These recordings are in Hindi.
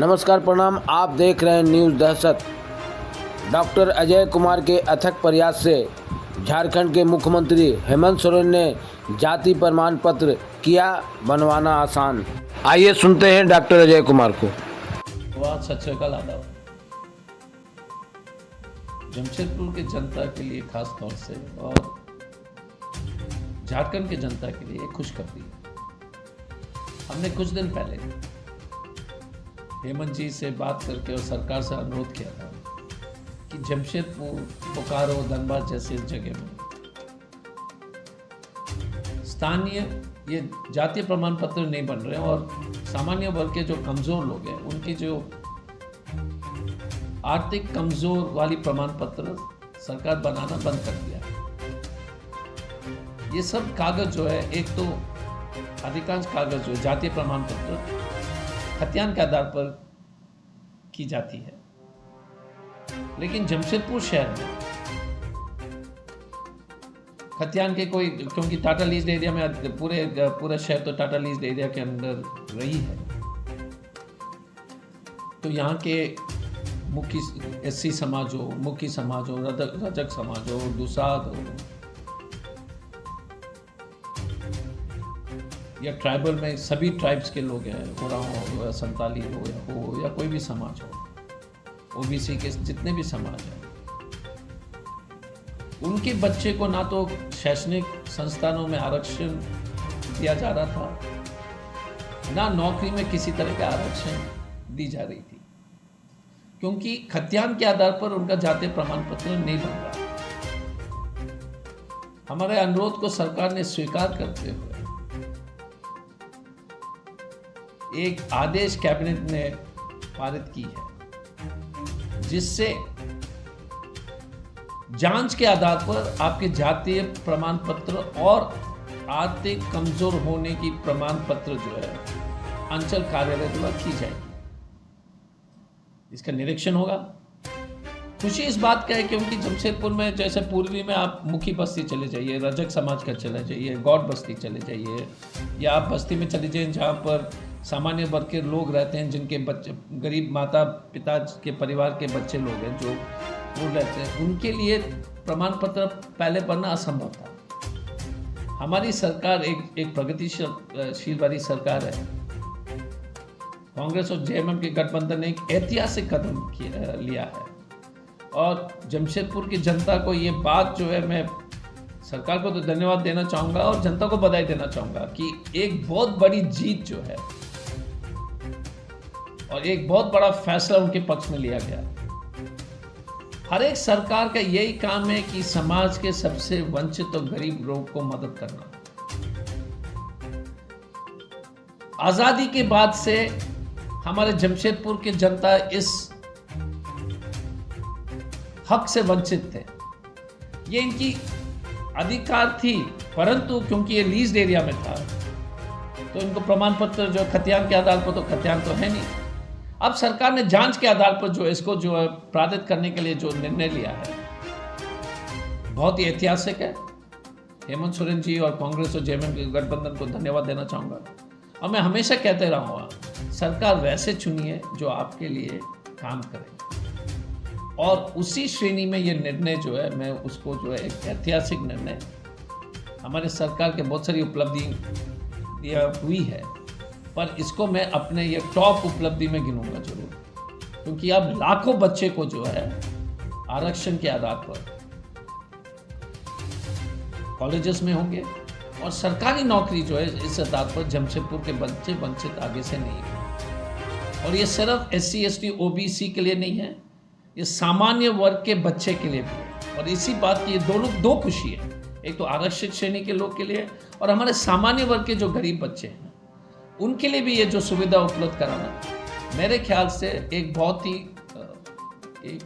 नमस्कार प्रणाम, आप देख रहे हैं न्यूज़ दहशत। डॉक्टर अजय कुमार के अथक प्रयास से झारखंड के मुख्यमंत्री हेमंत सोरेन ने जाति प्रमाण पत्र किया बनवाना आसान। आइए सुनते हैं डॉक्टर अजय कुमार को। सत श्री अकाल, आदाब। जमशेदपुर के जनता के लिए खास तौर से और झारखंड के जनता के लिए खुशखबरी है। हमने कुछ दिन पहले हेमंत जी से बात करके और सरकार से अनुरोध किया था कि जमशेदपुर, बोकारो, धनबाद जैसे जगह में स्थानीय ये जातीय प्रमाण पत्र नहीं बन रहे हैं और सामान्य वर्ग के जो कमजोर लोग हैं उनकी जो आर्थिक कमजोर वाली प्रमाण पत्र सरकार बनाना बंद कर दिया है। ये सब कागज जो है, एक तो अधिकांश कागज जो जातीय प्रमाण पत्र खतियान के आधार पर की जाती है, लेकिन जमशेदपुर शहर में खतियान के कोई, क्योंकि टाटा लीज एरिया में पूरे शहर तो टाटा लीज एरिया के अंदर रही है, तो यहाँ के मुख्य एससी समाज हो, मुखी समाज हो, रजक समाज हो, दुसाध हो या ट्राइबल में सभी ट्राइब्स के लोग हैं, ओराव हो या संताली हो या कोई भी समाज हो, ओबीसी के जितने भी समाज हैं, उनके बच्चे को ना तो शैक्षणिक संस्थानों में आरक्षण दिया जा रहा था, ना नौकरी में किसी तरह का आरक्षण दी जा रही थी, क्योंकि खतियान के आधार पर उनका जातीय प्रमाण पत्र नहीं बन रहा। हमारे अनुरोध को सरकार ने स्वीकार करते हुए एक आदेश कैबिनेट ने पारित की है, जिससे जांच के आधार पर आपके जातीय प्रमाण पत्र और आर्थिक कमजोर होने की प्रमाण पत्र जो है अंचल कार्यालय द्वारा की जाएगी। इसका निरीक्षण होगा। खुशी इस बात का है क्योंकि जमशेदपुर में जैसे पूर्वी में आप मुखी बस्ती चले जाइए, रजक समाज का चले जाइए, गौड़ बस्ती चले जाइए, या आप बस्ती में चले जाइए जहाँ पर सामान्य वर्ग के लोग रहते हैं, जिनके बच्चे गरीब माता पिता के परिवार के बच्चे लोग हैं जो वो रहते हैं, उनके लिए प्रमाण पत्र पहले बनना असंभव था। हमारी सरकार एक प्रगतिशील वाली सरकार है। कांग्रेस और जेएमएम के गठबंधन ने एक ऐतिहासिक कदम लिया है और जमशेदपुर की जनता को ये बात जो है, मैं सरकार को तो धन्यवाद देना चाहूँगा और जनता को बधाई देना चाहूँगा कि एक बहुत बड़ी जीत जो है और एक बहुत बड़ा फैसला उनके पक्ष में लिया गया। हर एक सरकार का यही काम है कि समाज के सबसे वंचित और गरीब लोग को मदद करना। आजादी के बाद से हमारे जमशेदपुर की जनता इस हक से वंचित थे। ये इनकी अधिकार थी, परंतु क्योंकि ये लीज एरिया में था तो इनको प्रमाण पत्र जो खतियान के आधार पर, तो खतियान तो है नहीं। अब सरकार ने जांच के आधार पर जो इसको जो है प्राधित करने के लिए जो निर्णय लिया है, बहुत ही ऐतिहासिक है। हेमंत सोरेन जी और कांग्रेस और जेएमएम के गठबंधन को धन्यवाद देना चाहूँगा। और मैं हमेशा कहते रहूँगा, सरकार वैसे चुनिए जो आपके लिए काम करे, और उसी श्रेणी में ये निर्णय जो है, मैं उसको जो है एक ऐतिहासिक निर्णय, हमारे सरकार के बहुत सारी उपलब्धि हुई है, पर इसको मैं अपने ये टॉप उपलब्धि में गिनूंगा जरूर, क्योंकि अब लाखों बच्चे को जो है आरक्षण के आधार पर कॉलेजेस में होंगे और सरकारी नौकरी जो है इस आधार पर जमशेदपुर के बच्चे वंचित आगे से नहीं है। और ये सिर्फ SC ST OBC के लिए नहीं है, ये सामान्य वर्ग के बच्चे के लिए भी है। और इसी बात की ये दो खुशी है, एक तो आरक्षित श्रेणी के लोग के लिए और हमारे सामान्य वर्ग के जो गरीब बच्चे हैं उनके लिए भी ये जो सुविधा उपलब्ध कराना, मेरे ख्याल से एक बहुत ही एक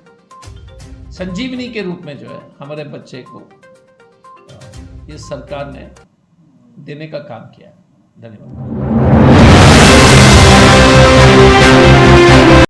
संजीवनी के रूप में जो है हमारे बच्चे को ये सरकार ने देने का काम किया है। धन्यवाद।